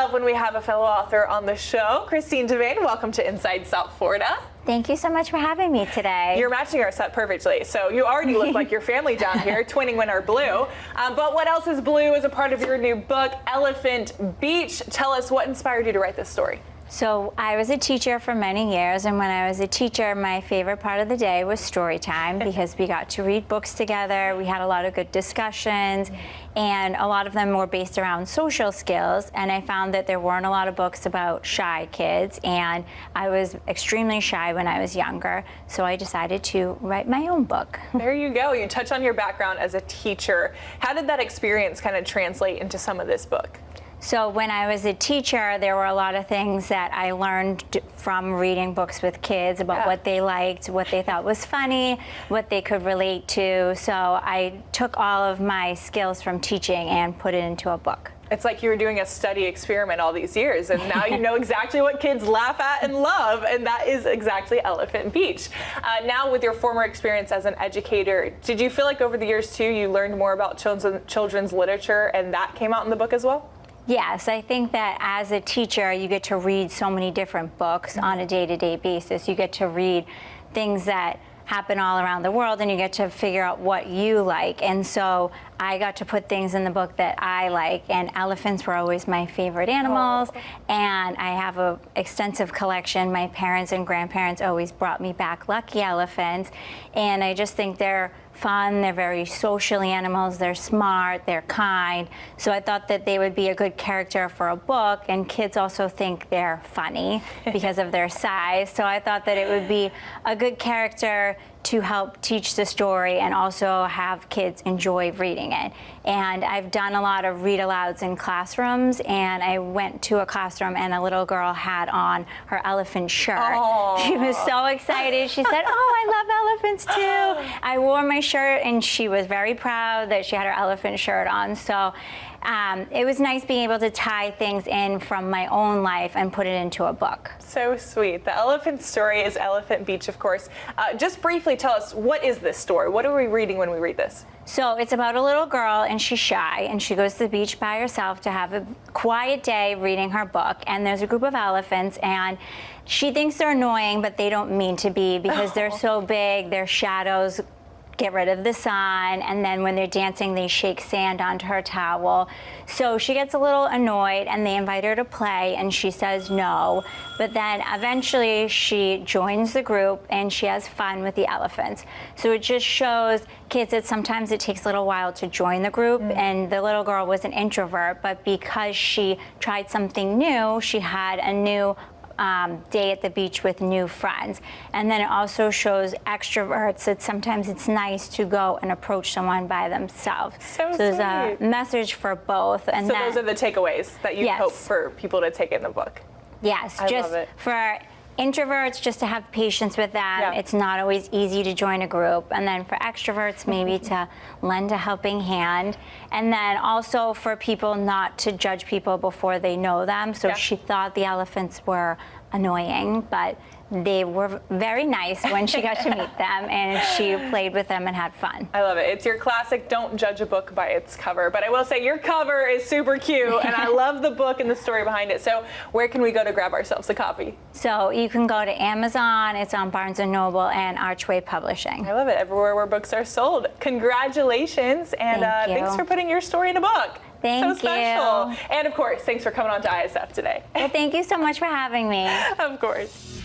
love when we have a fellow author on the show. Christine Devane, welcome to Inside South Florida. Thank you so much for having me today. You're matching our set perfectly. So you already look like your family down here, twinning when our blue. But what else is blue is a part of your new book, Elephant Beach. Tell us what inspired you to write this story. So I was a teacher for many years, and when I was a teacher, my favorite part of the day was story time because we got to read books together. We had a lot of good discussions, and a lot of them were based around social skills, and I found that there weren't a lot of books about shy kids, and I was extremely shy when I was younger, so I decided to write my own book. There you go. You touch on your background as a teacher. How did that experience kind of translate into some of this book? So when I was a teacher, there were a lot of things that I learned from reading books with kids about what they liked, what they thought was funny, what they could relate to. So I took all of my skills from teaching and put it into a book. It's like you were doing a study experiment all these years, and now you know exactly what kids laugh at and love, and that is exactly Elephant Beach. Now, with your former experience as an educator, did you feel like over the years, too, you learned more about children's literature, and that came out in the book as well? Yes, I think that as a teacher, you get to read so many different books on a day-to-day basis. You get to read things that happen all around the world, and you get to figure out what you like. And so I got to put things in the book that I like, and elephants were always my favorite animals. And I have an extensive collection. My parents and grandparents always brought me back lucky elephants, and I just think they're fun, they're very social animals, they're smart, they're kind. So I thought that they would be a good character for a book, and kids also think they're funny because of their size. So I thought that it would be a good character to help teach the story and also have kids enjoy reading it. And I've done a lot of read-alouds in classrooms, and I went to a classroom and a little girl had on her elephant shirt. Aww. She was so excited. She said, "Oh, I love elephants too." I wore my shirt, and she was very proud that she had her elephant shirt on. So it was nice being able to tie things in from my own life and put it into a book. So sweet. The elephant story is Elephant Beach, of course. Just briefly tell us, what is this story? What are we reading when we read this? So it's about a little girl, and she's shy, and she goes to the beach by herself to have a quiet day reading her book, and there's a group of elephants, and she thinks they're annoying, but they don't mean to be because they're so big, their shadows get rid of the sun, and then when they're dancing, they shake sand onto her towel. So she gets a little annoyed, and they invite her to play, and she says no. But then eventually she joins the group, and she has fun with the elephants. So it just shows kids that sometimes it takes a little while to join the group, and the little girl was an introvert, but because she tried something new, she had a new day at the beach with new friends. And then it also shows extroverts that sometimes it's nice to go and approach someone by themselves. So there's a message for both. And so those are the takeaways that you hope for people to take in the book. Yes, I just love it. For introverts, just to have patience with them. Yeah. It's not always easy to join a group. And then for extroverts, maybe to lend a helping hand. And then also for people not to judge people before they know them. So she thought the elephants were annoying, but they were very nice when she got to meet them, and she played with them and had fun. I love it. It's your classic don't judge a book by its cover, but I will say your cover is super cute, and I love the book and the story behind it. So where can we go to grab ourselves a copy? So you can go to Amazon, it's on Barnes & Noble and Archway Publishing. I love it. Everywhere where books are sold. Congratulations, and thanks for putting your story in a book. Thank you. So special. And of course, thanks for coming on to ISF today. Well, thank you so much for having me. Of course.